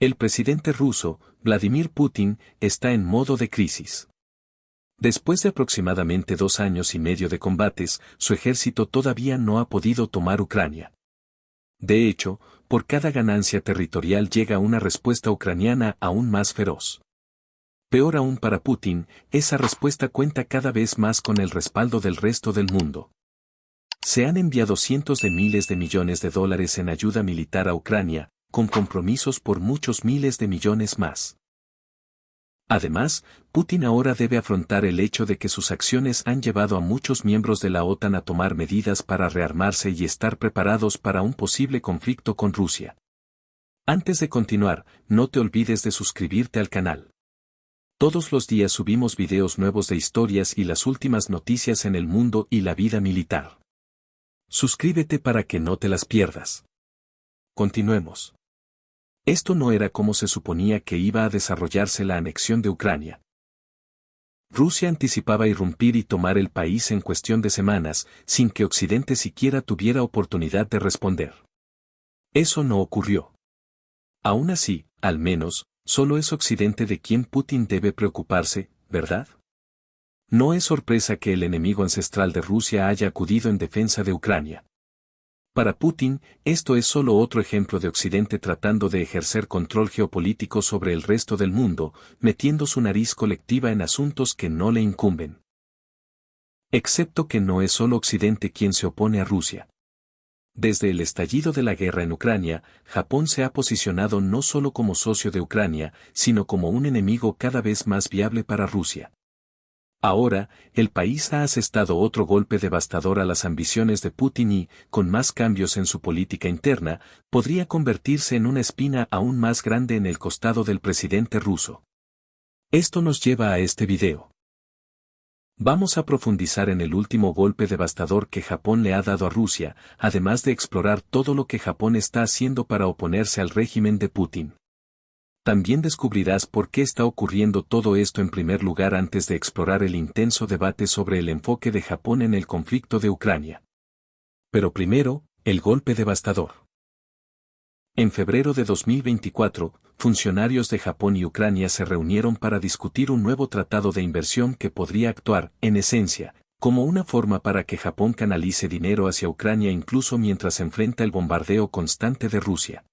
El presidente ruso, Vladimir Putin, está en modo de crisis. Después de aproximadamente 2 años y medio de combates, su ejército todavía no ha podido tomar Ucrania. De hecho, por cada ganancia territorial llega una respuesta ucraniana aún más feroz. Peor aún para Putin, esa respuesta cuenta cada vez más con el respaldo del resto del mundo. Se han enviado cientos de miles de millones de dólares en ayuda militar a Ucrania, con compromisos por muchos miles de millones más. Además, Putin ahora debe afrontar el hecho de que sus acciones han llevado a muchos miembros de la OTAN a tomar medidas para rearmarse y estar preparados para un posible conflicto con Rusia. Antes de continuar, no te olvides de suscribirte al canal. Todos los días subimos videos nuevos de historias y las últimas noticias en el mundo y la vida militar. Suscríbete para que no te las pierdas. Continuemos. Esto no era como se suponía que iba a desarrollarse la anexión de Ucrania. Rusia anticipaba irrumpir y tomar el país en cuestión de semanas, sin que Occidente siquiera tuviera oportunidad de responder. Eso no ocurrió. Aún así, al menos, solo es Occidente de quien Putin debe preocuparse, ¿verdad? No es sorpresa que el enemigo ancestral de Rusia haya acudido en defensa de Ucrania. Para Putin, esto es solo otro ejemplo de Occidente tratando de ejercer control geopolítico sobre el resto del mundo, metiendo su nariz colectiva en asuntos que no le incumben. Excepto que no es solo Occidente quien se opone a Rusia. Desde el estallido de la guerra en Ucrania, Japón se ha posicionado no solo como socio de Ucrania, sino como un enemigo cada vez más viable para Rusia. Ahora, el país ha asestado otro golpe devastador a las ambiciones de Putin y, con más cambios en su política interna, podría convertirse en una espina aún más grande en el costado del presidente ruso. Esto nos lleva a este video. Vamos a profundizar en el último golpe devastador que Japón le ha dado a Rusia, además de explorar todo lo que Japón está haciendo para oponerse al régimen de Putin. También descubrirás por qué está ocurriendo todo esto en primer lugar antes de explorar el intenso debate sobre el enfoque de Japón en el conflicto de Ucrania. Pero primero, el golpe devastador. En febrero de 2024, funcionarios de Japón y Ucrania se reunieron para discutir un nuevo tratado de inversión que podría actuar, en esencia, como una forma para que Japón canalice dinero hacia Ucrania incluso mientras enfrenta el bombardeo constante de Rusia.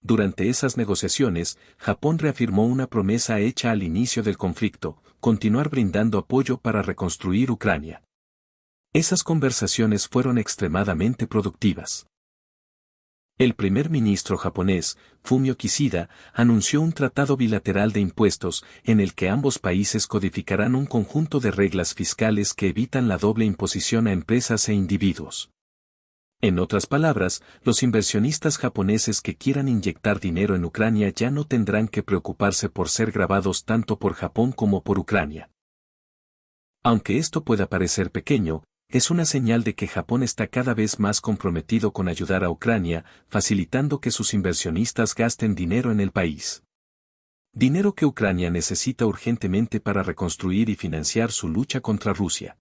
Durante esas negociaciones, Japón reafirmó una promesa hecha al inicio del conflicto, continuar brindando apoyo para reconstruir Ucrania. Esas conversaciones fueron extremadamente productivas. El primer ministro japonés, Fumio Kishida, anunció un tratado bilateral de impuestos, en el que ambos países codificarán un conjunto de reglas fiscales que evitan la doble imposición a empresas e individuos. En otras palabras, los inversionistas japoneses que quieran inyectar dinero en Ucrania ya no tendrán que preocuparse por ser grabados tanto por Japón como por Ucrania. Aunque esto pueda parecer pequeño, es una señal de que Japón está cada vez más comprometido con ayudar a Ucrania, facilitando que sus inversionistas gasten dinero en el país. Dinero que Ucrania necesita urgentemente para reconstruir y financiar su lucha contra Rusia.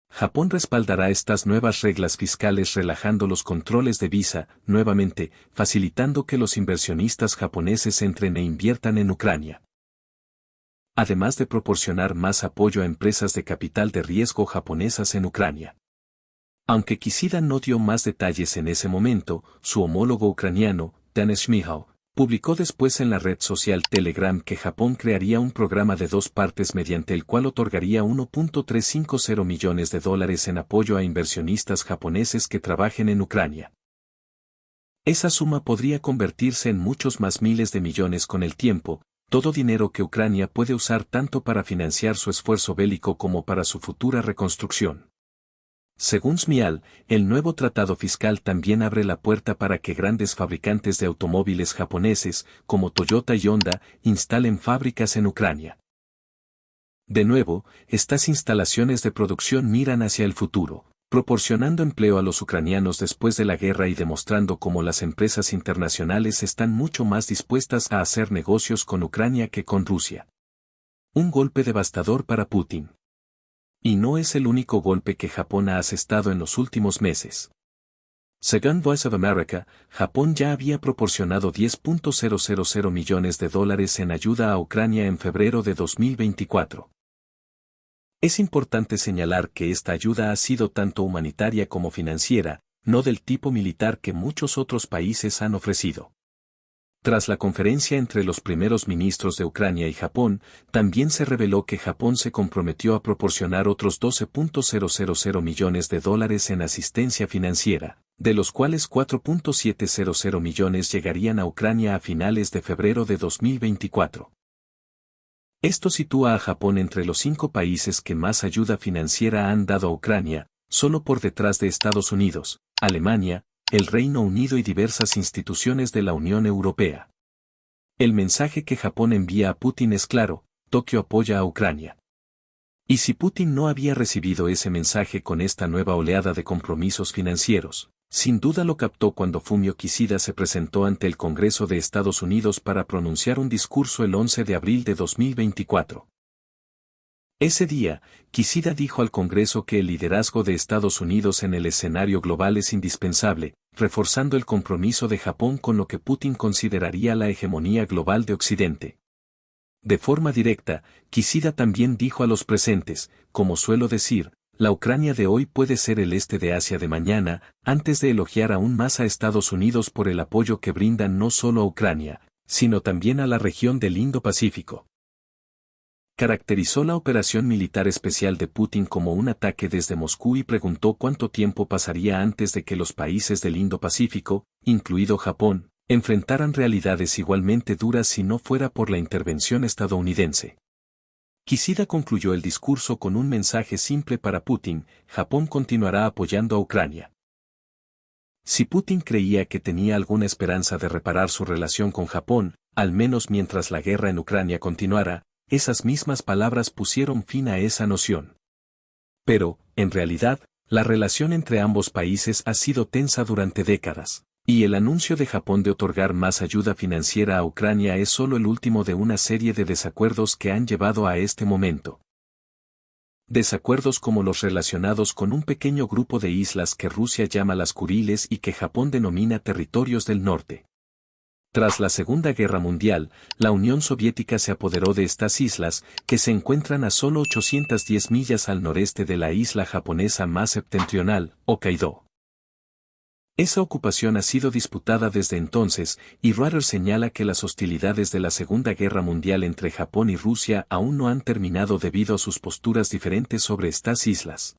Japón respaldará estas nuevas reglas fiscales relajando los controles de visa, nuevamente, facilitando que los inversionistas japoneses entren e inviertan en Ucrania. Además de proporcionar más apoyo a empresas de capital de riesgo japonesas en Ucrania. Aunque Kishida no dio más detalles en ese momento, su homólogo ucraniano, Denys Shmyhal, publicó después en la red social Telegram que Japón crearía un programa de 2 partes mediante el cual otorgaría $1.350 millones en apoyo a inversionistas japoneses que trabajen en Ucrania. Esa suma podría convertirse en muchos más miles de millones con el tiempo, todo dinero que Ucrania puede usar tanto para financiar su esfuerzo bélico como para su futura reconstrucción. Según Shmyhal, el nuevo tratado fiscal también abre la puerta para que grandes fabricantes de automóviles japoneses, como Toyota y Honda, instalen fábricas en Ucrania. De nuevo, estas instalaciones de producción miran hacia el futuro, proporcionando empleo a los ucranianos después de la guerra y demostrando cómo las empresas internacionales están mucho más dispuestas a hacer negocios con Ucrania que con Rusia. Un golpe devastador para Putin. Y no es el único golpe que Japón ha asestado en los últimos meses. Según Voice of America, Japón ya había proporcionado $10.000 millones en ayuda a Ucrania en febrero de 2024. Es importante señalar que esta ayuda ha sido tanto humanitaria como financiera, no del tipo militar que muchos otros países han ofrecido. Tras la conferencia entre los primeros ministros de Ucrania y Japón, también se reveló que Japón se comprometió a proporcionar otros $12.000 millones en asistencia financiera, de los cuales $4.700 millones llegarían a Ucrania a finales de febrero de 2024. Esto sitúa a Japón entre los 5 países que más ayuda financiera han dado a Ucrania, solo por detrás de Estados Unidos, Alemania, el Reino Unido y diversas instituciones de la Unión Europea. El mensaje que Japón envía a Putin es claro: Tokio apoya a Ucrania. Y si Putin no había recibido ese mensaje con esta nueva oleada de compromisos financieros, sin duda lo captó cuando Fumio Kishida se presentó ante el Congreso de Estados Unidos para pronunciar un discurso el 11 de abril de 2024. Ese día, Kishida dijo al Congreso que el liderazgo de Estados Unidos en el escenario global es indispensable, reforzando el compromiso de Japón con lo que Putin consideraría la hegemonía global de Occidente. De forma directa, Kishida también dijo a los presentes: como suelo decir, la Ucrania de hoy puede ser el este de Asia de mañana, antes de elogiar aún más a Estados Unidos por el apoyo que brindan no solo a Ucrania, sino también a la región del Indo-Pacífico. Caracterizó la operación militar especial de Putin como un ataque desde Moscú y preguntó cuánto tiempo pasaría antes de que los países del Indo-Pacífico, incluido Japón, enfrentaran realidades igualmente duras si no fuera por la intervención estadounidense. Kishida concluyó el discurso con un mensaje simple para Putin: Japón continuará apoyando a Ucrania. Si Putin creía que tenía alguna esperanza de reparar su relación con Japón, al menos mientras la guerra en Ucrania continuara, esas mismas palabras pusieron fin a esa noción. Pero, en realidad, la relación entre ambos países ha sido tensa durante décadas, y el anuncio de Japón de otorgar más ayuda financiera a Ucrania es solo el último de una serie de desacuerdos que han llevado a este momento. Desacuerdos como los relacionados con un pequeño grupo de islas que Rusia llama las Kuriles y que Japón denomina territorios del norte. Tras la Segunda Guerra Mundial, la Unión Soviética se apoderó de estas islas, que se encuentran a solo 810 millas al noreste de la isla japonesa más septentrional, Hokkaido. Esa ocupación ha sido disputada desde entonces, y Reuters señala que las hostilidades de la Segunda Guerra Mundial entre Japón y Rusia aún no han terminado debido a sus posturas diferentes sobre estas islas.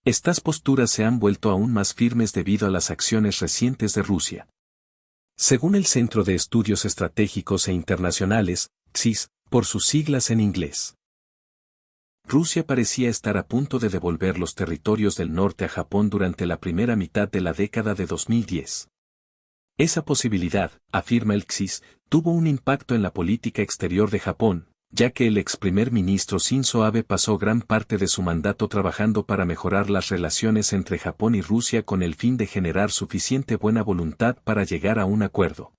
Estas posturas se han vuelto aún más firmes debido a las acciones recientes de Rusia. Según el Centro de Estudios Estratégicos e Internacionales, CSIS, por sus siglas en inglés, Rusia parecía estar a punto de devolver los territorios del norte a Japón durante la primera mitad de la década de 2010. Esa posibilidad, afirma el CSIS, tuvo un impacto en la política exterior de Japón, ya que el ex primer ministro Shinzo Abe pasó gran parte de su mandato trabajando para mejorar las relaciones entre Japón y Rusia con el fin de generar suficiente buena voluntad para llegar a un acuerdo.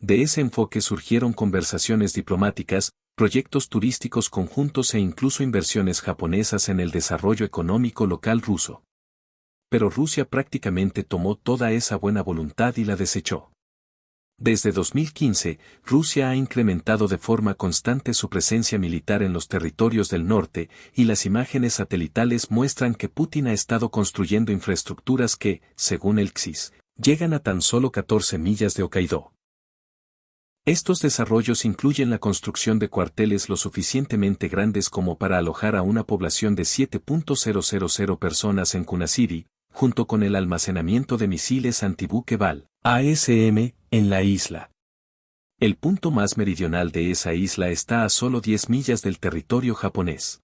De ese enfoque surgieron conversaciones diplomáticas, proyectos turísticos conjuntos e incluso inversiones japonesas en el desarrollo económico local ruso. Pero Rusia prácticamente tomó toda esa buena voluntad y la desechó. Desde 2015, Rusia ha incrementado de forma constante su presencia militar en los territorios del norte, y las imágenes satelitales muestran que Putin ha estado construyendo infraestructuras que, según el CSIS, llegan a tan solo 14 millas de Hokkaido. Estos desarrollos incluyen la construcción de cuarteles lo suficientemente grandes como para alojar a una población de 7.000 personas en Kunashiri, junto con el almacenamiento de misiles antibuque Bal, ASM, en la isla. El punto más meridional de esa isla está a solo 10 millas del territorio japonés.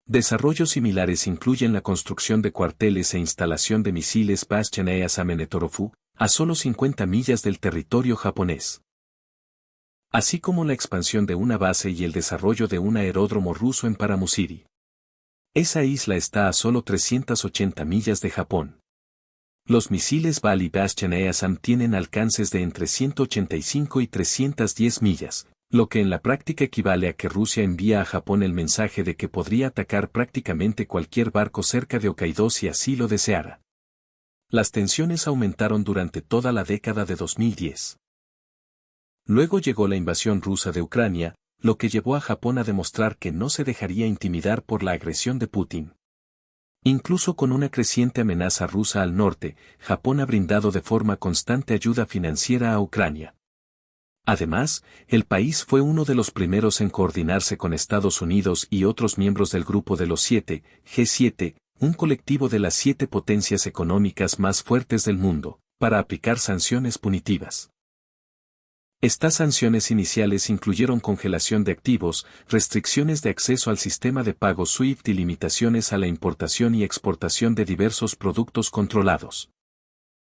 Desarrollos similares incluyen la construcción de cuarteles e instalación de misiles Bastian-Eas Amenetorofu, a solo 50 millas del territorio japonés. Así como la expansión de una base y el desarrollo de un aeródromo ruso en Paramusiri. Esa isla está a solo 380 millas de Japón. Los misiles Bal y Bastian-Easam tienen alcances de entre 185 y 310 millas, lo que en la práctica equivale a que Rusia envía a Japón el mensaje de que podría atacar prácticamente cualquier barco cerca de Hokkaido si así lo deseara. Las tensiones aumentaron durante toda la década de 2010. Luego llegó la invasión rusa de Ucrania, lo que llevó a Japón a demostrar que no se dejaría intimidar por la agresión de Putin. Incluso con una creciente amenaza rusa al norte, Japón ha brindado de forma constante ayuda financiera a Ucrania. Además, el país fue uno de los primeros en coordinarse con Estados Unidos y otros miembros del Grupo de los Siete, G7, un colectivo de las 7 potencias económicas más fuertes del mundo, para aplicar sanciones punitivas. Estas sanciones iniciales incluyeron congelación de activos, restricciones de acceso al sistema de pago SWIFT y limitaciones a la importación y exportación de diversos productos controlados.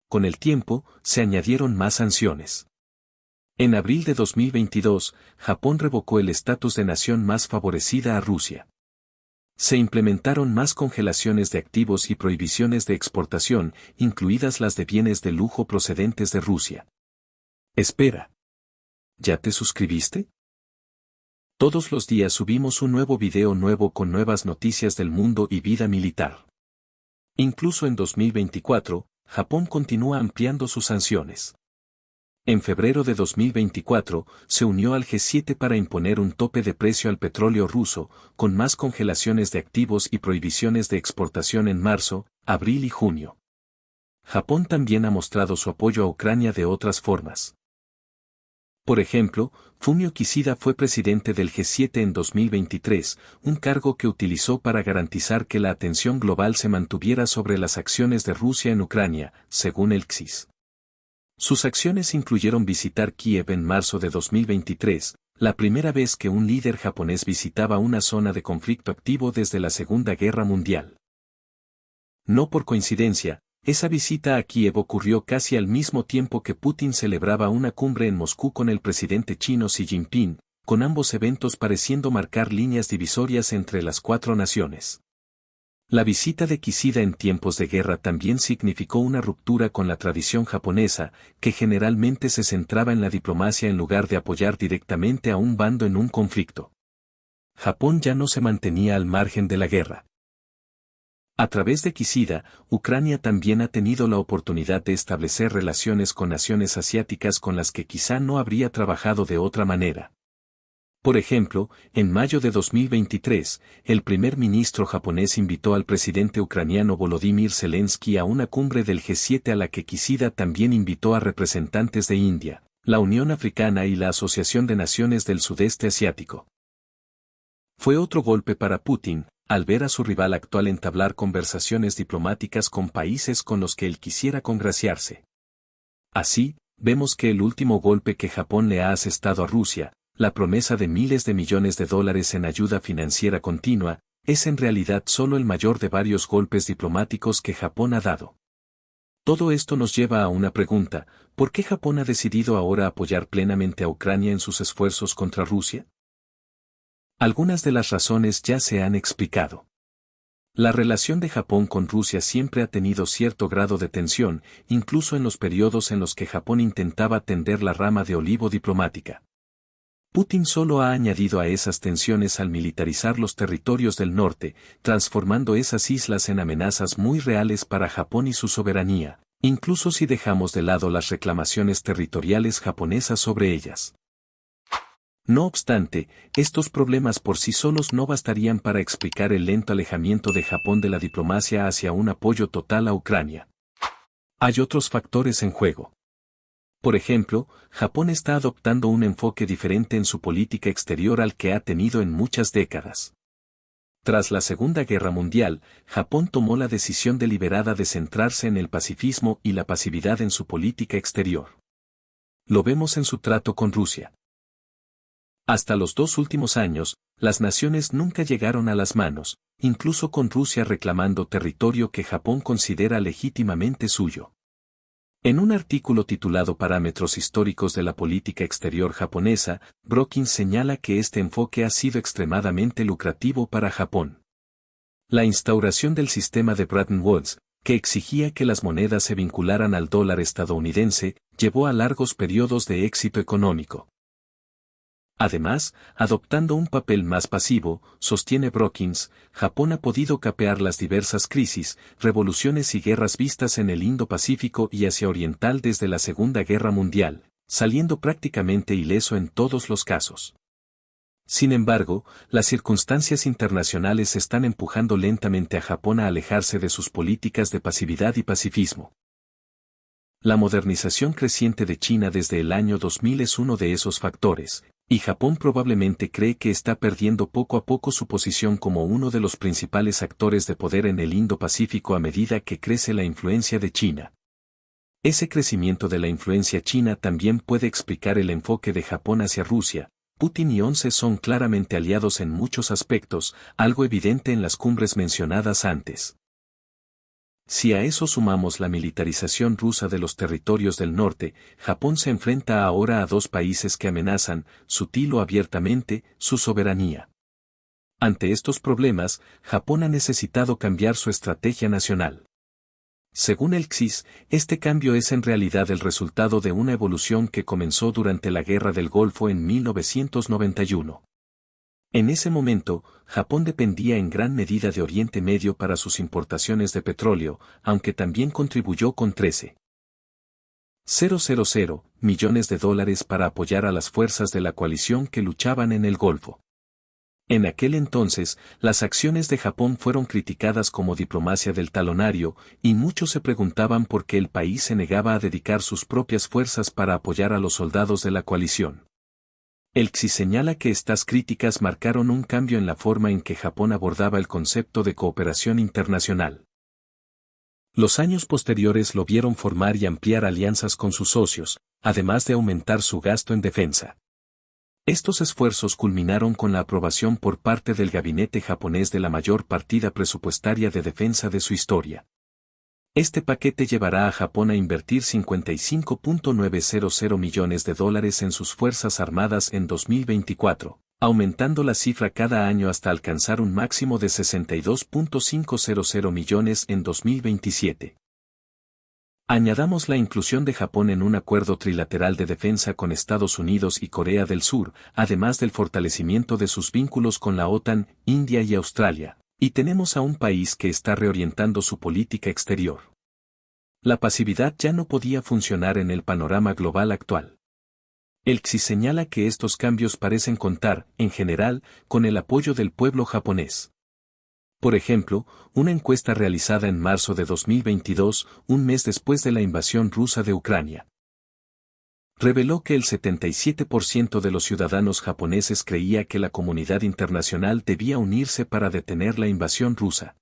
Con el tiempo, se añadieron más sanciones. En abril de 2022, Japón revocó el estatus de nación más favorecida a Rusia. Se implementaron más congelaciones de activos y prohibiciones de exportación, incluidas las de bienes de lujo procedentes de Rusia. Espera. ¿Ya te suscribiste? Todos los días subimos un nuevo video nuevo con nuevas noticias del mundo y vida militar. Incluso en 2024, Japón continúa ampliando sus sanciones. En febrero de 2024, se unió al G7 para imponer un tope de precio al petróleo ruso, con más congelaciones de activos y prohibiciones de exportación en marzo, abril y junio. Japón también ha mostrado su apoyo a Ucrania de otras formas. Por ejemplo, Fumio Kishida fue presidente del G7 en 2023, un cargo que utilizó para garantizar que la atención global se mantuviera sobre las acciones de Rusia en Ucrania, según el CSIS. Sus acciones incluyeron visitar Kiev en marzo de 2023, la primera vez que un líder japonés visitaba una zona de conflicto activo desde la Segunda Guerra Mundial. No por coincidencia, esa visita a Kiev ocurrió casi al mismo tiempo que Putin celebraba una cumbre en Moscú con el presidente chino Xi Jinping, con ambos eventos pareciendo marcar líneas divisorias entre las 4 naciones. La visita de Kishida en tiempos de guerra también significó una ruptura con la tradición japonesa, que generalmente se centraba en la diplomacia en lugar de apoyar directamente a un bando en un conflicto. Japón ya no se mantenía al margen de la guerra. A través de Kishida, Ucrania también ha tenido la oportunidad de establecer relaciones con naciones asiáticas con las que quizá no habría trabajado de otra manera. Por ejemplo, en mayo de 2023, el primer ministro japonés invitó al presidente ucraniano Volodymyr Zelensky a una cumbre del G7 a la que Kishida también invitó a representantes de India, la Unión Africana y la Asociación de Naciones del Sudeste Asiático. Fue otro golpe para Putin, al ver a su rival actual entablar conversaciones diplomáticas con países con los que él quisiera congraciarse. Así, vemos que el último golpe que Japón le ha asestado a Rusia, la promesa de miles de millones de dólares en ayuda financiera continua, es en realidad solo el mayor de varios golpes diplomáticos que Japón ha dado. Todo esto nos lleva a una pregunta: ¿por qué Japón ha decidido ahora apoyar plenamente a Ucrania en sus esfuerzos contra Rusia? Algunas de las razones ya se han explicado. La relación de Japón con Rusia siempre ha tenido cierto grado de tensión, incluso en los periodos en los que Japón intentaba tender la rama de olivo diplomática. Putin solo ha añadido a esas tensiones al militarizar los territorios del norte, transformando esas islas en amenazas muy reales para Japón y su soberanía, incluso si dejamos de lado las reclamaciones territoriales japonesas sobre ellas. No obstante, estos problemas por sí solos no bastarían para explicar el lento alejamiento de Japón de la diplomacia hacia un apoyo total a Ucrania. Hay otros factores en juego. Por ejemplo, Japón está adoptando un enfoque diferente en su política exterior al que ha tenido en muchas décadas. Tras la Segunda Guerra Mundial, Japón tomó la decisión deliberada de centrarse en el pacifismo y la pasividad en su política exterior. Lo vemos en su trato con Rusia. Hasta los 2 últimos años, las naciones nunca llegaron a las manos, incluso con Rusia reclamando territorio que Japón considera legítimamente suyo. En un artículo titulado Parámetros históricos de la política exterior japonesa, Brookings señala que este enfoque ha sido extremadamente lucrativo para Japón. La instauración del sistema de Bretton Woods, que exigía que las monedas se vincularan al dólar estadounidense, llevó a largos periodos de éxito económico. Además, adoptando un papel más pasivo, sostiene Brookings, Japón ha podido capear las diversas crisis, revoluciones y guerras vistas en el Indo-Pacífico y Asia Oriental desde la Segunda Guerra Mundial, saliendo prácticamente ileso en todos los casos. Sin embargo, las circunstancias internacionales están empujando lentamente a Japón a alejarse de sus políticas de pasividad y pacifismo. La modernización creciente de China desde el año 2000 es uno de esos factores, y Japón probablemente cree que está perdiendo poco a poco su posición como uno de los principales actores de poder en el Indo-Pacífico a medida que crece la influencia de China. Ese crecimiento de la influencia china también puede explicar el enfoque de Japón hacia Rusia. Putin y ONCE son claramente aliados en muchos aspectos, algo evidente en las cumbres mencionadas antes. Si a eso sumamos la militarización rusa de los territorios del norte, Japón se enfrenta ahora a dos países que amenazan, sutil o abiertamente, su soberanía. Ante estos problemas, Japón ha necesitado cambiar su estrategia nacional. Según el CSIS, este cambio es en realidad el resultado de una evolución que comenzó durante la Guerra del Golfo en 1991. En ese momento, Japón dependía en gran medida de Oriente Medio para sus importaciones de petróleo, aunque también contribuyó con 13,000 millones de dólares para apoyar a las fuerzas de la coalición que luchaban en el Golfo. En aquel entonces, las acciones de Japón fueron criticadas como diplomacia del talonario, y muchos se preguntaban por qué el país se negaba a dedicar sus propias fuerzas para apoyar a los soldados de la coalición. El CSI señala que estas críticas marcaron un cambio en la forma en que Japón abordaba el concepto de cooperación internacional. Los años posteriores lo vieron formar y ampliar alianzas con sus socios, además de aumentar su gasto en defensa. Estos esfuerzos culminaron con la aprobación por parte del gabinete japonés de la mayor partida presupuestaria de defensa de su historia. Este paquete llevará a Japón a invertir 55,900 millones de dólares en sus fuerzas armadas en 2024, aumentando la cifra cada año hasta alcanzar un máximo de 62,500 millones en 2027. Añadamos la inclusión de Japón en un acuerdo trilateral de defensa con Estados Unidos y Corea del Sur, además del fortalecimiento de sus vínculos con la OTAN, India y Australia, y tenemos a un país que está reorientando su política exterior. La pasividad ya no podía funcionar en el panorama global actual. El CSI señala que estos cambios parecen contar, en general, con el apoyo del pueblo japonés. Por ejemplo, una encuesta realizada en marzo de 2022, un mes después de la invasión rusa de Ucrania, reveló que el 77% de los ciudadanos japoneses creía que la comunidad internacional debía unirse para detener la invasión rusa.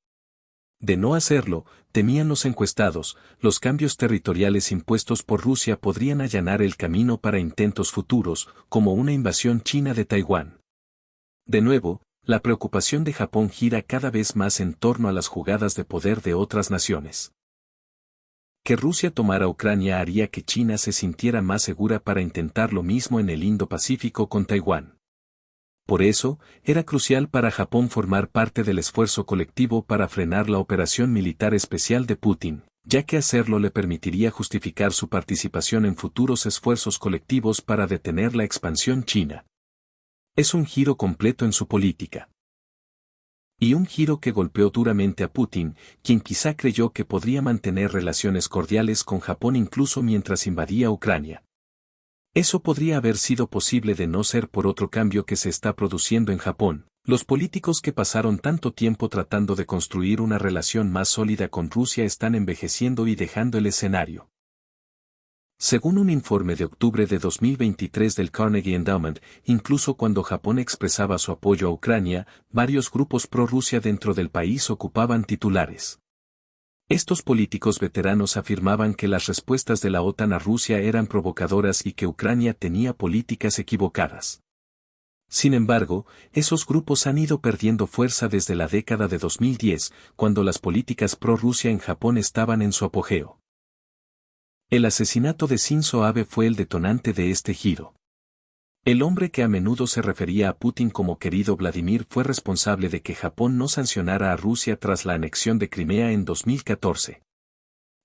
De no hacerlo, temían los encuestados, los cambios territoriales impuestos por Rusia podrían allanar el camino para intentos futuros, como una invasión china de Taiwán. De nuevo, la preocupación de Japón gira cada vez más en torno a las jugadas de poder de otras naciones. Que Rusia tomara Ucrania haría que China se sintiera más segura para intentar lo mismo en el Indo-Pacífico con Taiwán. Por eso, era crucial para Japón formar parte del esfuerzo colectivo para frenar la operación militar especial de Putin, ya que hacerlo le permitiría justificar su participación en futuros esfuerzos colectivos para detener la expansión china. Es un giro completo en su política. Y un giro que golpeó duramente a Putin, quien quizá creyó que podría mantener relaciones cordiales con Japón incluso mientras invadía Ucrania. Eso podría haber sido posible de no ser por otro cambio que se está produciendo en Japón. Los políticos que pasaron tanto tiempo tratando de construir una relación más sólida con Rusia están envejeciendo y dejando el escenario. Según un informe de octubre de 2023 del Carnegie Endowment, incluso cuando Japón expresaba su apoyo a Ucrania, varios grupos pro-Rusia dentro del país ocupaban titulares. Estos políticos veteranos afirmaban que las respuestas de la OTAN a Rusia eran provocadoras y que Ucrania tenía políticas equivocadas. Sin embargo, esos grupos han ido perdiendo fuerza desde la década de 2010, cuando las políticas pro-Rusia en Japón estaban en su apogeo. El asesinato de Shinzo Abe fue el detonante de este giro. El hombre que a menudo se refería a Putin como querido Vladimir fue responsable de que Japón no sancionara a Rusia tras la anexión de Crimea en 2014.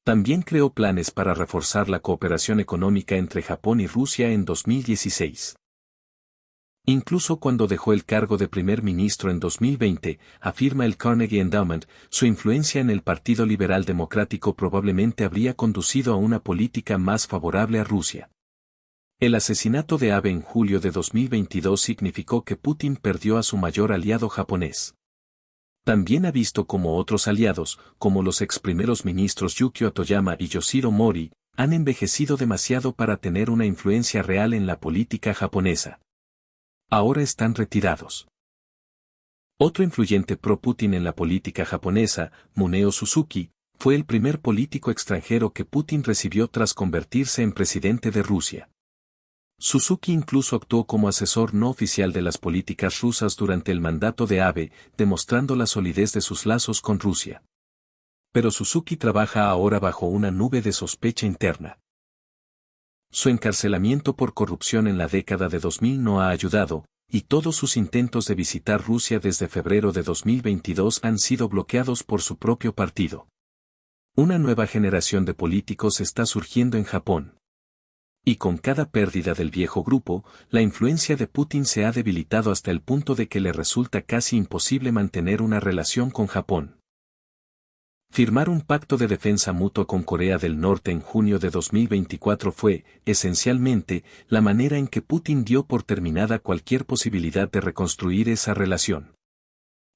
También creó planes para reforzar la cooperación económica entre Japón y Rusia en 2016. Incluso cuando dejó el cargo de primer ministro en 2020, afirma el Carnegie Endowment, su influencia en el Partido Liberal Democrático probablemente habría conducido a una política más favorable a Rusia. El asesinato de Abe en julio de 2022 significó que Putin perdió a su mayor aliado japonés. También ha visto como otros aliados, como los ex primeros ministros Yukio Toyama y Yoshiro Mori, han envejecido demasiado para tener una influencia real en la política japonesa. Ahora están retirados. Otro influyente pro-Putin en la política japonesa, Muneo Suzuki, fue el primer político extranjero que Putin recibió tras convertirse en presidente de Rusia. Suzuki incluso actuó como asesor no oficial de las políticas rusas durante el mandato de Abe, demostrando la solidez de sus lazos con Rusia. Pero Suzuki trabaja ahora bajo una nube de sospecha interna. Su encarcelamiento por corrupción en la década de 2000 no ha ayudado, y todos sus intentos de visitar Rusia desde febrero de 2022 han sido bloqueados por su propio partido. Una nueva generación de políticos está surgiendo en Japón. Y con cada pérdida del viejo grupo, la influencia de Putin se ha debilitado hasta el punto de que le resulta casi imposible mantener una relación con Japón. Firmar un pacto de defensa mutuo con Corea del Norte en junio de 2024 fue, esencialmente, la manera en que Putin dio por terminada cualquier posibilidad de reconstruir esa relación.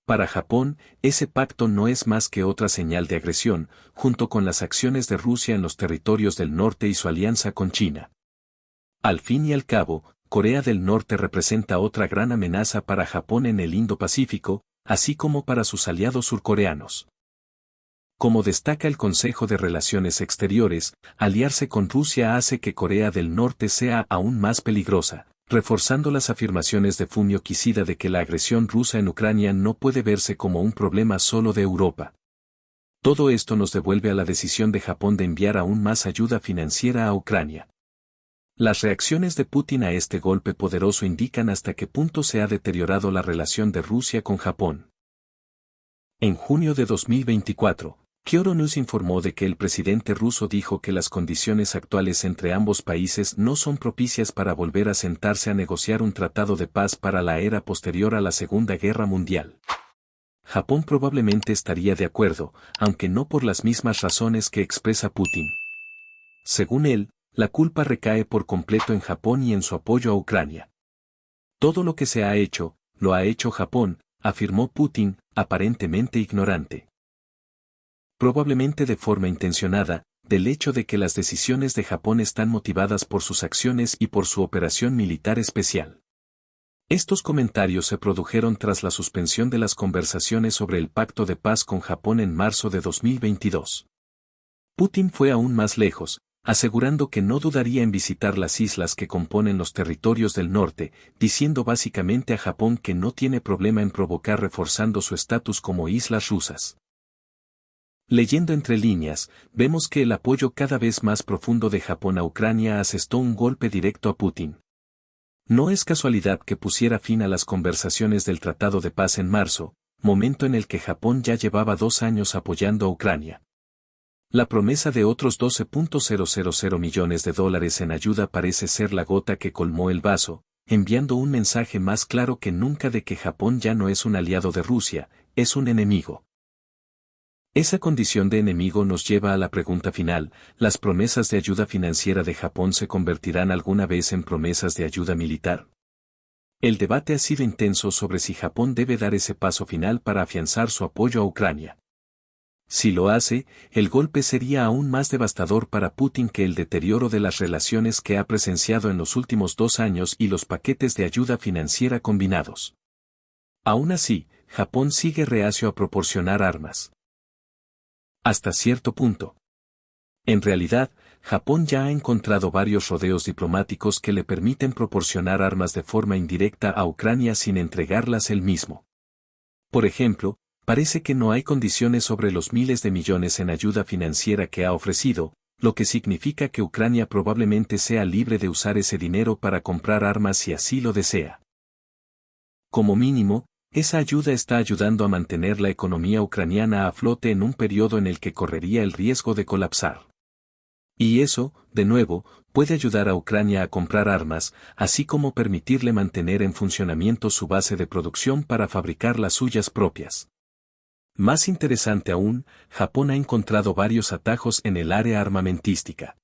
Para Japón, ese pacto no es más que otra señal de agresión, junto con las acciones de Rusia en los territorios del norte y su alianza con China. Al fin y al cabo, Corea del Norte representa otra gran amenaza para Japón en el Indo-Pacífico, así como para sus aliados surcoreanos. Como destaca el Consejo de Relaciones Exteriores, aliarse con Rusia hace que Corea del Norte sea aún más peligrosa, reforzando las afirmaciones de Fumio Kishida de que la agresión rusa en Ucrania no puede verse como un problema solo de Europa. Todo esto nos devuelve a la decisión de Japón de enviar aún más ayuda financiera a Ucrania. Las reacciones de Putin a este golpe poderoso indican hasta qué punto se ha deteriorado la relación de Rusia con Japón. En junio de 2024, Kyodo News informó de que el presidente ruso dijo que las condiciones actuales entre ambos países no son propicias para volver a sentarse a negociar un tratado de paz para la era posterior a la Segunda Guerra Mundial. Japón probablemente estaría de acuerdo, aunque no por las mismas razones que expresa Putin. Según él, la culpa recae por completo en Japón y en su apoyo a Ucrania. Todo lo que se ha hecho, lo ha hecho Japón, afirmó Putin, aparentemente ignorante. Probablemente de forma intencionada, del hecho de que las decisiones de Japón están motivadas por sus acciones y por su operación militar especial. Estos comentarios se produjeron tras la suspensión de las conversaciones sobre el pacto de paz con Japón en marzo de 2022. Putin fue aún más lejos, asegurando que no dudaría en visitar las islas que componen los territorios del norte, diciendo básicamente a Japón que no tiene problema en provocar reforzando su estatus como islas rusas. Leyendo entre líneas, vemos que el apoyo cada vez más profundo de Japón a Ucrania asestó un golpe directo a Putin. No es casualidad que pusiera fin a las conversaciones del Tratado de Paz en marzo, momento en el que Japón ya llevaba 2 años apoyando a Ucrania. La promesa de otros $12.000 millones en ayuda parece ser la gota que colmó el vaso, enviando un mensaje más claro que nunca de que Japón ya no es un aliado de Rusia, es un enemigo. Esa condición de enemigo nos lleva a la pregunta final, ¿las promesas de ayuda financiera de Japón se convertirán alguna vez en promesas de ayuda militar? El debate ha sido intenso sobre si Japón debe dar ese paso final para afianzar su apoyo a Ucrania. Si lo hace, el golpe sería aún más devastador para Putin que el deterioro de las relaciones que ha presenciado en los últimos 2 años y los paquetes de ayuda financiera combinados. Aún así, Japón sigue reacio a proporcionar armas. Hasta cierto punto. En realidad, Japón ya ha encontrado varios rodeos diplomáticos que le permiten proporcionar armas de forma indirecta a Ucrania sin entregarlas él mismo. Por ejemplo, parece que no hay condiciones sobre los miles de millones en ayuda financiera que ha ofrecido, lo que significa que Ucrania probablemente sea libre de usar ese dinero para comprar armas si así lo desea. Como mínimo, esa ayuda está ayudando a mantener la economía ucraniana a flote en un periodo en el que correría el riesgo de colapsar. Y eso, de nuevo, puede ayudar a Ucrania a comprar armas, así como permitirle mantener en funcionamiento su base de producción para fabricar las suyas propias. Más interesante aún, Japón ha encontrado varios atajos en el área armamentística.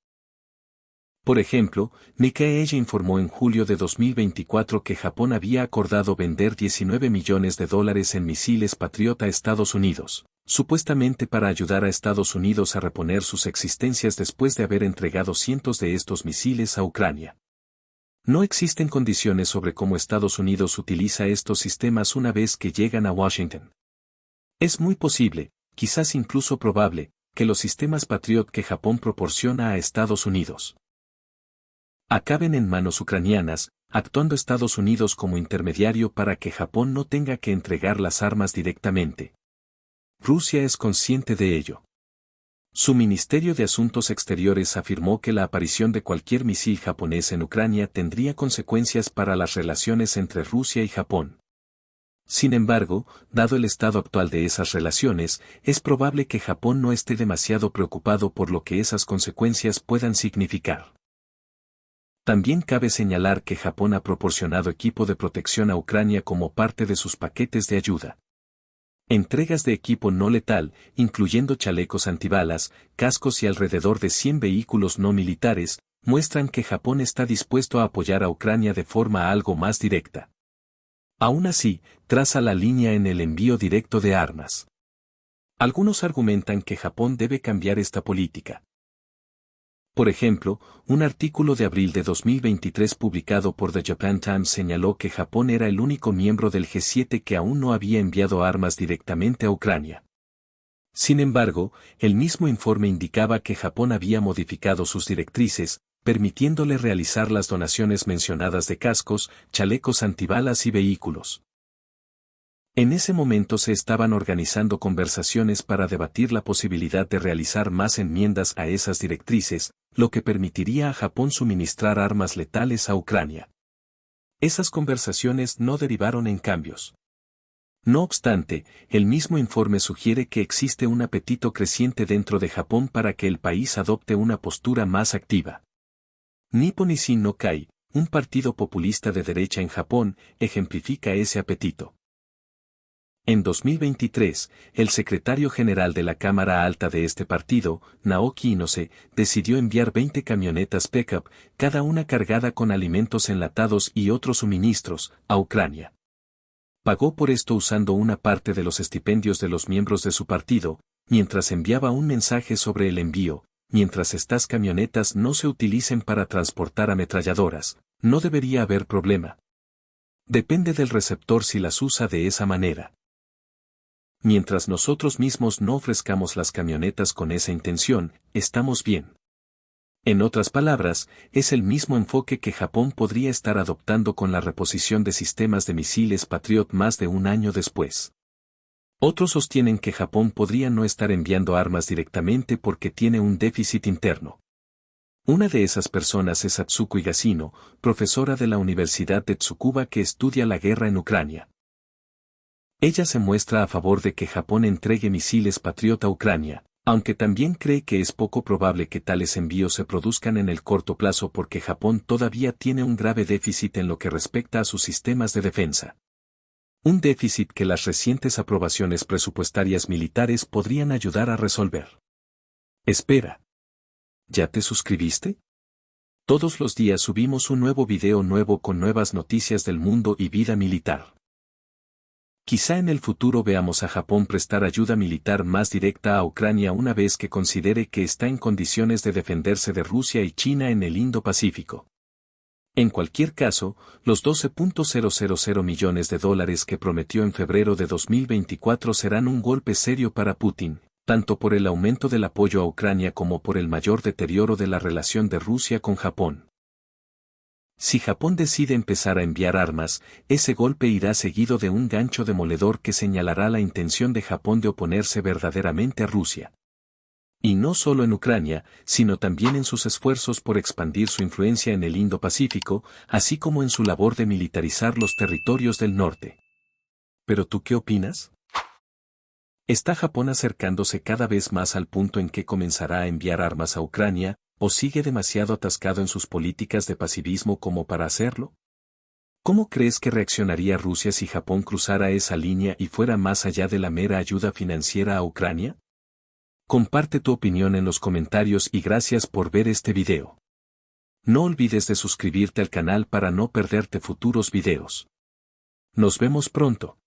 Por ejemplo, Nikkei informó en julio de 2024 que Japón había acordado vender $19 millones en misiles Patriot a Estados Unidos, supuestamente para ayudar a Estados Unidos a reponer sus existencias después de haber entregado cientos de estos misiles a Ucrania. No existen condiciones sobre cómo Estados Unidos utiliza estos sistemas una vez que llegan a Washington. Es muy posible, quizás incluso probable, que los sistemas Patriot que Japón proporciona a Estados Unidos acaben en manos ucranianas, actuando Estados Unidos como intermediario para que Japón no tenga que entregar las armas directamente. Rusia es consciente de ello. Su Ministerio de Asuntos Exteriores afirmó que la aparición de cualquier misil japonés en Ucrania tendría consecuencias para las relaciones entre Rusia y Japón. Sin embargo, dado el estado actual de esas relaciones, es probable que Japón no esté demasiado preocupado por lo que esas consecuencias puedan significar. También cabe señalar que Japón ha proporcionado equipo de protección a Ucrania como parte de sus paquetes de ayuda. Entregas de equipo no letal, incluyendo chalecos antibalas, cascos y alrededor de 100 vehículos no militares, muestran que Japón está dispuesto a apoyar a Ucrania de forma algo más directa. Aún así, traza la línea en el envío directo de armas. Algunos argumentan que Japón debe cambiar esta política. Por ejemplo, un artículo de abril de 2023 publicado por The Japan Times señaló que Japón era el único miembro del G7 que aún no había enviado armas directamente a Ucrania. Sin embargo, el mismo informe indicaba que Japón había modificado sus directrices, permitiéndole realizar las donaciones mencionadas de cascos, chalecos antibalas y vehículos. En ese momento se estaban organizando conversaciones para debatir la posibilidad de realizar más enmiendas a esas directrices, lo que permitiría a Japón suministrar armas letales a Ucrania. Esas conversaciones no derivaron en cambios. No obstante, el mismo informe sugiere que existe un apetito creciente dentro de Japón para que el país adopte una postura más activa. Nippon Ishin no Kai, un partido populista de derecha en Japón, ejemplifica ese apetito. En 2023, el secretario general de la Cámara Alta de este partido, Naoki Inose, decidió enviar 20 camionetas pickup, cada una cargada con alimentos enlatados y otros suministros, a Ucrania. Pagó por esto usando una parte de los estipendios de los miembros de su partido, mientras enviaba un mensaje sobre el envío: mientras estas camionetas no se utilicen para transportar ametralladoras, no debería haber problema. Depende del receptor si las usa de esa manera. Mientras nosotros mismos no ofrezcamos las camionetas con esa intención, estamos bien. En otras palabras, es el mismo enfoque que Japón podría estar adoptando con la reposición de sistemas de misiles Patriot más de un año después. Otros sostienen que Japón podría no estar enviando armas directamente porque tiene un déficit interno. Una de esas personas es Atsuko Higashino, profesora de la Universidad de Tsukuba que estudia la guerra en Ucrania. Ella se muestra a favor de que Japón entregue misiles Patriot a Ucrania, aunque también cree que es poco probable que tales envíos se produzcan en el corto plazo porque Japón todavía tiene un grave déficit en lo que respecta a sus sistemas de defensa. Un déficit que las recientes aprobaciones presupuestarias militares podrían ayudar a resolver. Espera. ¿Ya te suscribiste? Todos los días subimos un nuevo video nuevo con nuevas noticias del mundo y vida militar. Quizá en el futuro veamos a Japón prestar ayuda militar más directa a Ucrania una vez que considere que está en condiciones de defenderse de Rusia y China en el Indo-Pacífico. En cualquier caso, los $12.000 millones que prometió en febrero de 2024 serán un golpe serio para Putin, tanto por el aumento del apoyo a Ucrania como por el mayor deterioro de la relación de Rusia con Japón. Si Japón decide empezar a enviar armas, ese golpe irá seguido de un gancho demoledor que señalará la intención de Japón de oponerse verdaderamente a Rusia. Y no solo en Ucrania, sino también en sus esfuerzos por expandir su influencia en el Indo-Pacífico, así como en su labor de militarizar los territorios del norte. ¿Pero tú qué opinas? ¿Está Japón acercándose cada vez más al punto en que comenzará a enviar armas a Ucrania, ¿O sigue demasiado atascado en sus políticas de pasivismo como para hacerlo? ¿Cómo crees que reaccionaría Rusia si Japón cruzara esa línea y fuera más allá de la mera ayuda financiera a Ucrania? Comparte tu opinión en los comentarios y gracias por ver este video. No olvides de suscribirte al canal para no perderte futuros videos. Nos vemos pronto.